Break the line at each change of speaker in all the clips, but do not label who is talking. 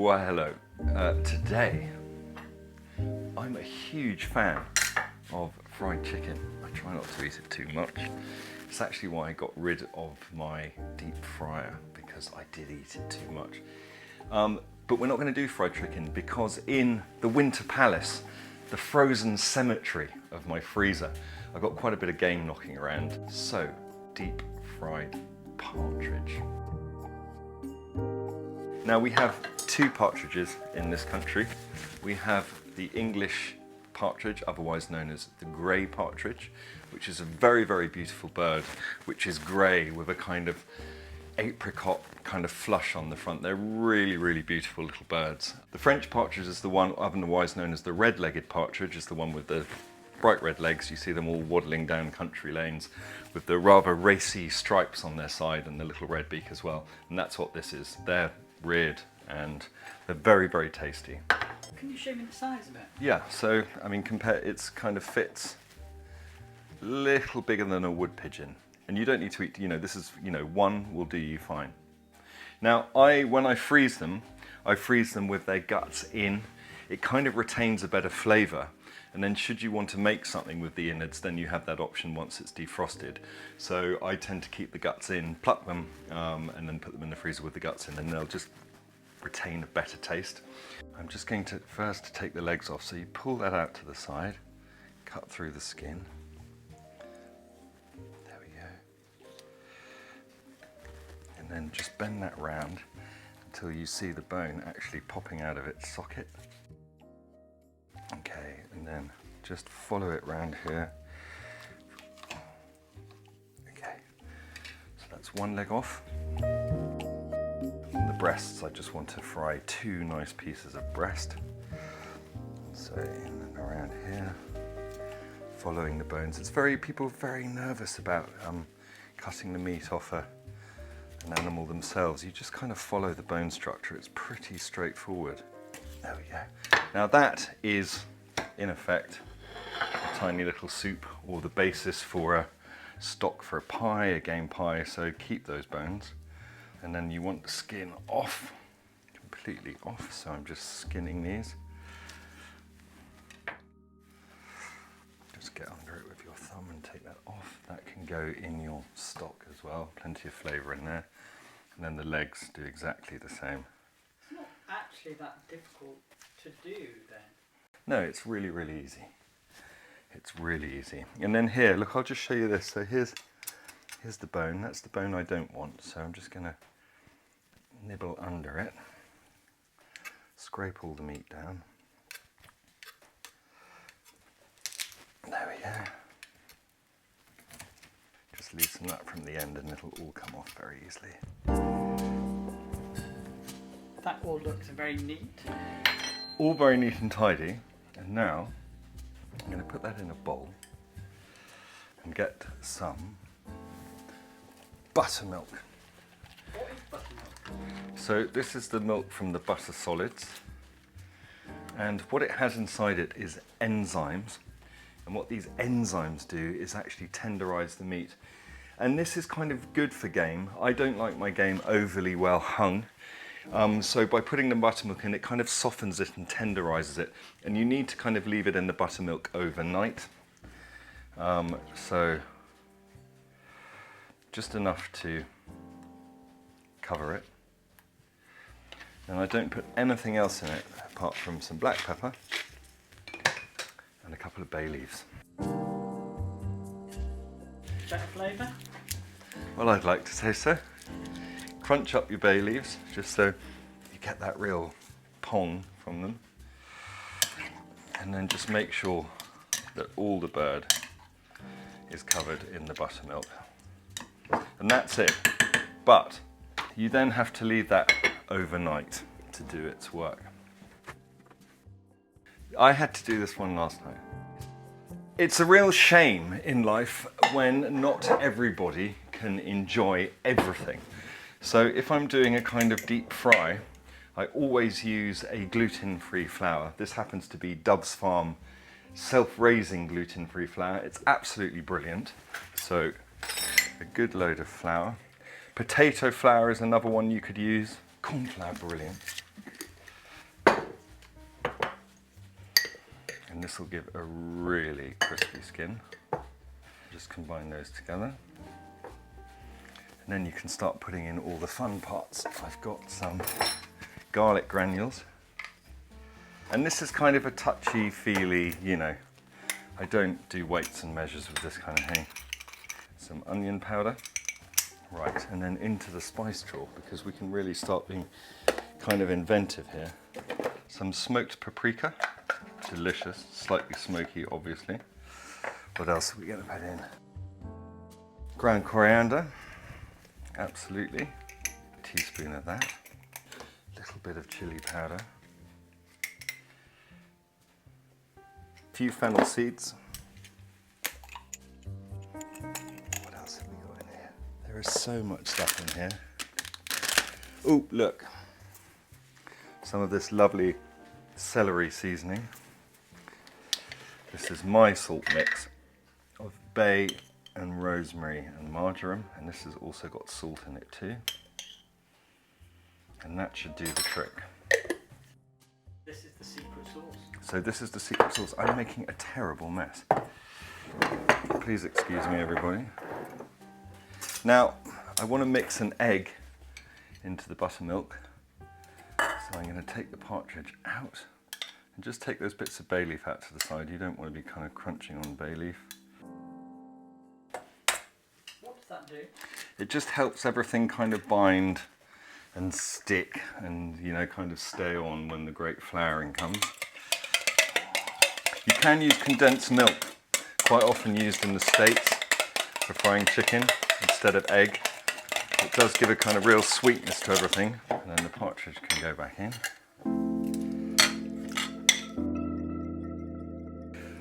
Well, hello. Today, I'm a huge fan of fried chicken. I try not to eat it too much. It's actually why I got rid of my deep fryer, because I did eat it too much. But we're not going to do fried chicken because in the Winter Palace, the frozen cemetery of my freezer, I've got quite a bit of game knocking around. So, deep fried partridge. Now we have two partridges in this country. We have the English partridge, otherwise known as the grey partridge, which is a very, very beautiful bird, which is grey with a kind of apricot kind of flush on the front. They're really, really beautiful little birds. The French partridge is the one otherwise known as the red-legged partridge, is the one with the bright red legs. You see them all waddling down country lanes with the rather racy stripes on their side and the little red beak as well. And that's what this is. They're reared and they're very, very tasty.
Can you show me the size of it?
Yeah, so I mean, it's kind of fits a little bigger than a wood pigeon. And you don't need to eat, this is, one will do you fine. Now, when I freeze them with their guts in. It kind of retains a better flavour. And then should you want to make something with the innards, then you have that option once it's defrosted. So I tend to keep the guts in, pluck them, and then put them in the freezer with the guts in, and they'll just retain a better taste. I'm just going to first take the legs off. So you pull that out to the side, cut through the skin. There we go. And then just bend that round until you see the bone actually popping out of its socket. Okay, and then just follow it round here. Okay, so that's one leg off. On the breasts, I just want to fry two nice pieces of breast. So in and around here, following the bones. People are very nervous about cutting the meat off an animal themselves. You just kind of follow the bone structure. It's pretty straightforward. There we go. Now that is, in effect, a tiny little soup or the basis for a stock for a pie, a game pie, so keep those bones. And then you want the skin off, completely off, so I'm just skinning these. Just get under it with your thumb and take that off. That can go in your stock as well, plenty of flavour in there. And then the legs do exactly the same.
It's not actually that difficult to do then.
No, it's really, really easy. It's really easy. And then here, look, I'll just show you this. So here's the bone. That's the bone I don't want. So I'm just going to nibble under it. Scrape all the meat down. There we go. Just loosen that from the end and it'll all come off very easily.
That all looks very neat.
All very neat and tidy. And now I'm going to put that in a bowl and get some buttermilk.
What is buttermilk?
So this is the milk from the butter solids, and what it has inside it is enzymes, and what these enzymes do is actually tenderize the meat. And this is kind of good for game. I don't like my game overly well hung. So by putting the buttermilk in, it kind of softens it and tenderizes it. And you need to kind of leave it in the buttermilk overnight. So just enough to cover it. And I don't put anything else in it apart from some black pepper and a couple of bay leaves.
Better flavour?
Well, I'd like to say so. Crunch up your bay leaves just so you get that real pong from them, and then just make sure that all the bird is covered in the buttermilk, and that's it. But you then have to leave that overnight to do its work. I had to do this one last night. It's a real shame in life when not everybody can enjoy everything. So if I'm doing a kind of deep fry, I always use a gluten-free flour. This happens to be Dove's Farm self-raising gluten-free flour. It's absolutely brilliant. So a good load of flour. Potato flour is another one you could use. Corn flour, brilliant. and this will give a really crispy skin. Just combine those together. And then you can start putting in all the fun parts. I've got some garlic granules. And this is kind of a touchy-feely, you know, I don't do weights and measures with this kind of thing. Some onion powder. Right, and then into the spice drawer, because we can really start being kind of inventive here. Some smoked paprika, delicious, slightly smoky obviously. What else are we going to put in? Ground coriander, absolutely. A teaspoon of that. A little bit of chili powder. A few fennel seeds. What else have we got in here? There is so much stuff in here. Oh, look. Some of this lovely celery seasoning. This is my salt mix of bay and rosemary and marjoram, and this has also got salt in it too. And that should do the trick.
This is the secret sauce.
So this is the secret sauce. I'm making a terrible mess. Please excuse me, everybody. Now, I want to mix an egg into the buttermilk. So I'm going to take the partridge out and just take those bits of bay leaf out to the side. You don't want to be kind of crunching on bay leaf.
What does that do?
It just helps everything kind of bind and stick and, you know, kind of stay on when the great flouring comes. You can use condensed milk, quite often used in the States for frying chicken instead of egg. It does give a kind of real sweetness to everything, and then the partridge can go back in.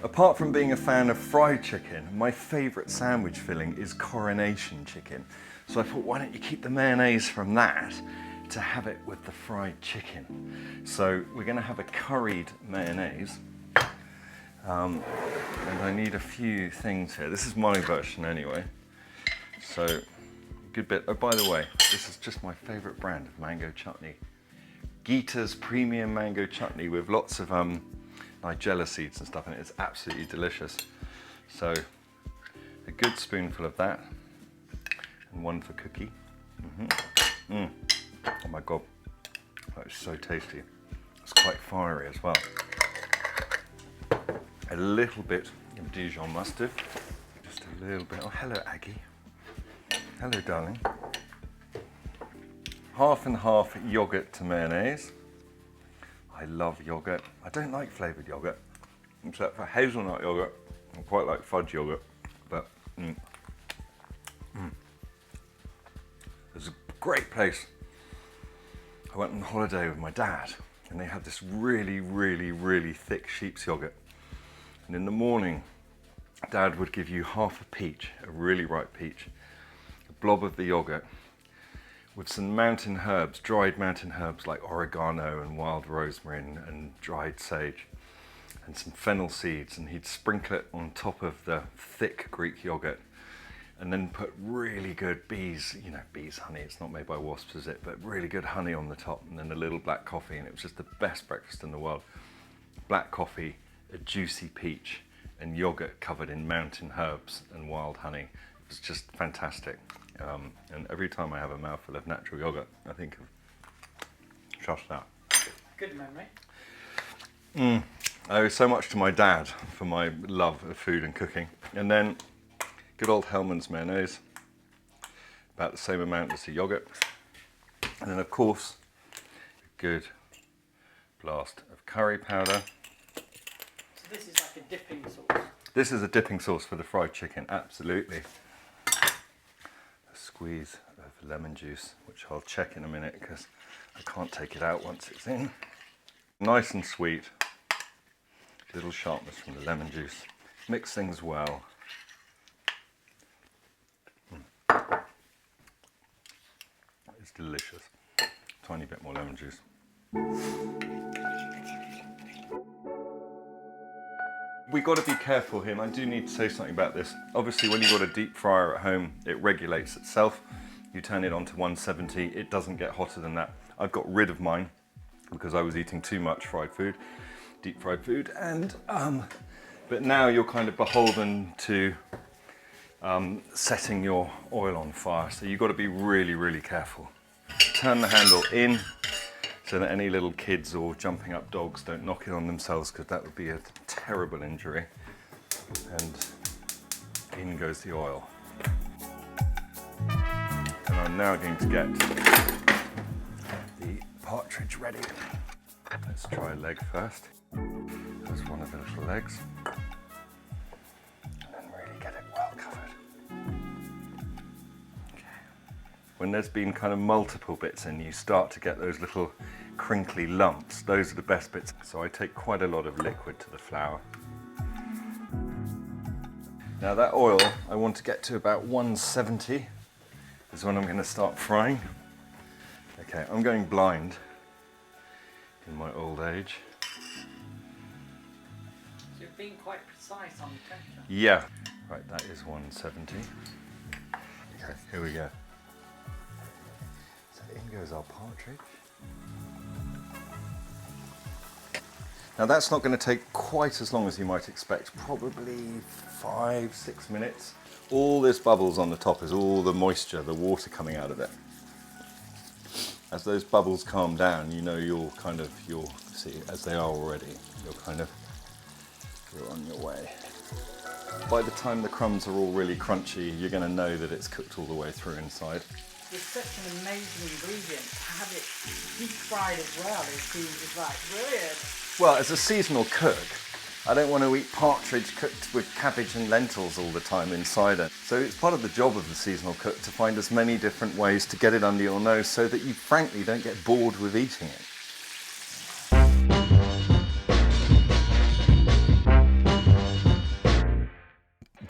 Apart from being a fan of fried chicken, my favourite sandwich filling is Coronation chicken. So I thought, why don't you keep the mayonnaise from that to have it with the fried chicken? So we're going to have a curried mayonnaise. And I need a few things here. This is my version anyway. So, good bit. Oh, by the way, this is just my favourite brand of mango chutney. Gita's premium mango chutney with lots of nigella seeds and stuff in it. It's absolutely delicious. So, a good spoonful of that, and one for cookie. Oh my god, that is so tasty. It's quite fiery as well. A little bit of Dijon mustard, just a little bit. Oh, hello Aggie. Hello darling. Half and half yogurt to mayonnaise. I love yogurt. I don't like flavoured yogurt, except for hazelnut yogurt. I quite like fudge yogurt, but It's a great place. I went on holiday with my dad, and they had this really, really, really thick sheep's yogurt. And in the morning, Dad would give you half a peach, a really ripe peach, a blob of the yogurt, with some mountain herbs, dried mountain herbs like oregano and wild rosemary and dried sage, and some fennel seeds, and he'd sprinkle it on top of the thick Greek yogurt, and then put really good bees honey, it's not made by wasps, is it, but really good honey on the top, and then a little black coffee, and it was just the best breakfast in the world. Black coffee, a juicy peach, and yogurt covered in mountain herbs and wild honey. It was just fantastic. And every time I have a mouthful of natural yogurt, I think of just that.
Good memory.
I owe so much to my dad for my love of food and cooking. And then good old Hellmann's mayonnaise, about the same amount as the yogurt. And then of course, a good blast of curry powder.
So this is like a dipping sauce?
This is a dipping sauce for the fried chicken, absolutely. A squeeze of lemon juice, which I'll check in a minute because I can't take it out once it's in. Nice and sweet, little sharpness from the lemon juice. Mix things well. It's delicious. Tiny bit more lemon juice. We got to be careful here, and I do need to say something about this. Obviously, when you've got a deep fryer at home, it regulates itself. You turn it on to 170, it doesn't get hotter than that. I've got rid of mine because I was eating too much fried food. deep fried food, and but now you're kind of beholden to setting your oil on fire, so you've got to be really careful. Turn the handle in so that any little kids or jumping up dogs don't knock it on themselves, because that would be a terrible injury. And in goes the oil. And I'm now going to get the partridge ready. Let's try a leg first. There's one of the little legs. And then really get it well covered. Okay. When there's been kind of multiple bits in, you start to get those little crinkly lumps. Those are the best bits. So I take quite a lot of liquid to the flour. Now that oil, I want to get to about 170 is when I'm going to start frying. Okay, I'm going blind in my old age.
So you're being quite precise on the temperature.
Yeah. Right, that is 170. Okay, here we go. So in goes our partridge. Now that's not going to take quite as long as you might expect, probably 5-6 minutes. All this bubbles on the top is all the moisture, the water coming out of it. As those bubbles calm down, you know you'll see, as they are already, you're on your way. By the time the crumbs are all really crunchy, you're going to know that it's cooked all the way through inside.
It's such an amazing ingredient. To have it deep fried as well, it seems like brilliant.
Well, as a seasonal cook, I don't want to eat partridge cooked with cabbage and lentils all the time inside it. So it's part of the job of the seasonal cook to find as many different ways to get it under your nose so that you frankly don't get bored with eating it.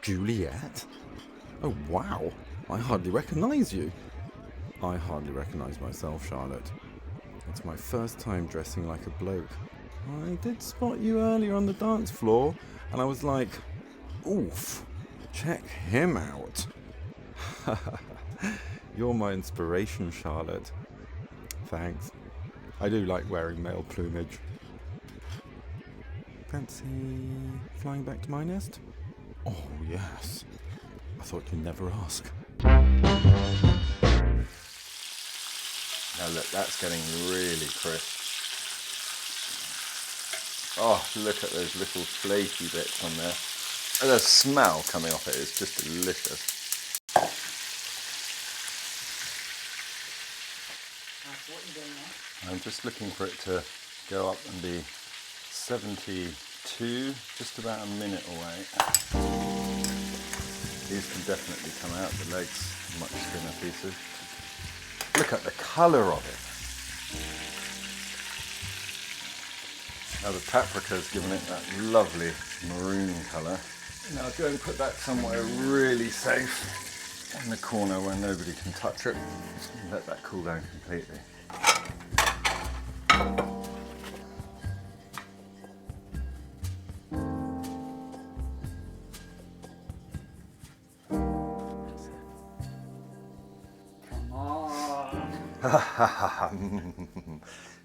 Juliet? Oh wow, I hardly recognise you. I hardly recognise myself, Charlotte. It's my first time dressing like a bloke. I did spot you earlier on the dance floor, and I was like, oof, check him out. You're my inspiration, Charlotte. Thanks. I do like wearing male plumage. Fancy flying back to my nest? Oh, yes. I thought you'd never ask.
Now look, that's getting really crisp. Oh, look at those little flaky bits on there. And the smell coming off it is just delicious.
That's what you're doing now.
I'm just looking for it to go up and be 72, just about a minute away. These can definitely come out, the legs, much thinner pieces. Look at the colour of it. Now the paprika's given it that lovely maroon colour. Now go and put that somewhere really safe in the corner where nobody can touch it. Let that cool down completely.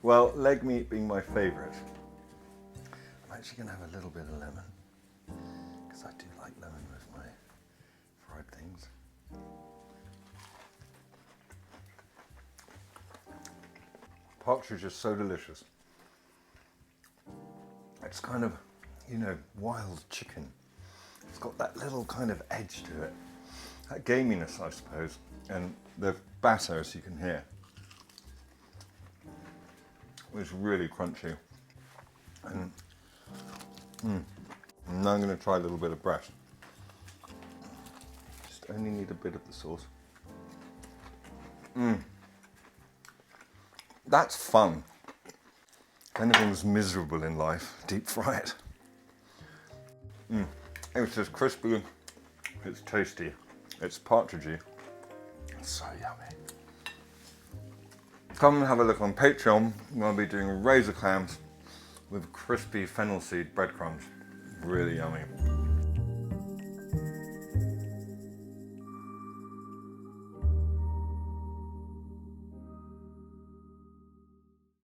Well, leg meat being my favourite, I'm actually going to have a little bit of lemon, because I do like lemon with my fried things. Partridge is so delicious. It's kind of, you know, wild chicken. It's got that little kind of edge to it, that gaminess, I suppose, and the batter, as you can hear, is really crunchy. And now I'm going to try a little bit of breast. Just only need a bit of the sauce. That's fun. If anything's miserable in life, deep fry it. It's just crispy, it's tasty, it's partridgey. It's so yummy. Come and have a look on Patreon. I'll be doing razor clams with crispy fennel seed breadcrumbs. Really yummy.